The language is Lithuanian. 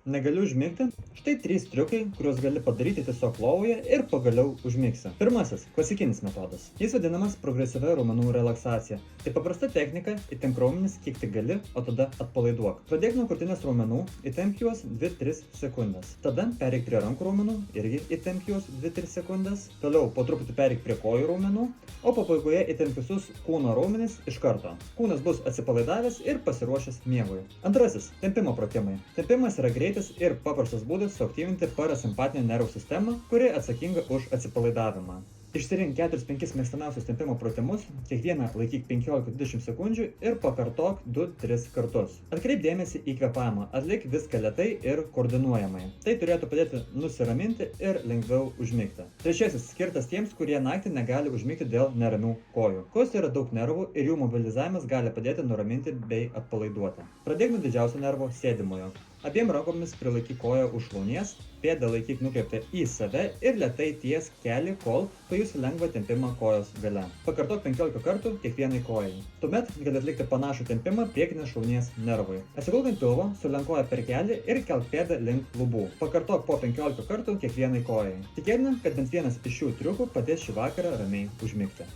negali užmigti? Štai 3 triukai, kuriuos gali padaryti tiesiog lovoje ir pagaliau užmigsi. Pirmasis – klasikinis metodas. Jis vadinamas progresyvia raumenų relaksacija. Tai paprasta technika, įtempk raumenis kiek tik gali, o tada atpalaiduok. Pradėk nuo krūtinės raumenų, įtempk juos 2-3 sekundės. Tada pereik prie rankų raumenų, irgi įtempk juos 2-3 sekundės. Toliau po truputį pereik prie kojų raumenų, o pabaigoje įtempk visus kūno raumenis iš karto. Kūnas bus atsipalaidavęs ir pasiruošęs miegui. Antrasis – tempimo pratimai. Tempimas yra greitas ir paprastas būdas suaktyvinti parasimpatinę nervų sistemą, kuri atsakinga už atsipalaidavimą. Išsirink 4-5 mėgstamiausius tempimo pratimus, kiekvieną laikyk 15-20 sekundžių ir pakartok 2-3 kartus. Atkreip dėmesį į kvėpavimą, atlik viską lėtai ir koordinuojamai. Tai turėtų padėti nusiraminti ir lengviau užmigti. Trečiasis skirtas tiems, kurie naktį negali užmigti dėl neramių kojų. Kojose yra daug nervų ir jų mobilizavimas gali padėti nuraminti bei atpalaiduoti. Pradėk nuo didžiausio nervo – sėdimojo. Abiem rankomis prilaikyk koją už šlaunies, pėdą laikyk nukreiptą į save ir lėtai tiesk kelį, kol pajusi lengvą tempimą kojos gale. Pakartok 15 kartų kiekvienai kojai. Tuomet gali atlikti panašų tempimą priekinės šlaunies nervui. Atsigulk ant pilvo, sulenk koją per kelį ir kelk pėdą link lubų. Pakartok po 15 kartų kiekvienai kojai. Tikėtina, kad bent vienas iš šių triukų padės šį vakarą ramiai užmigti.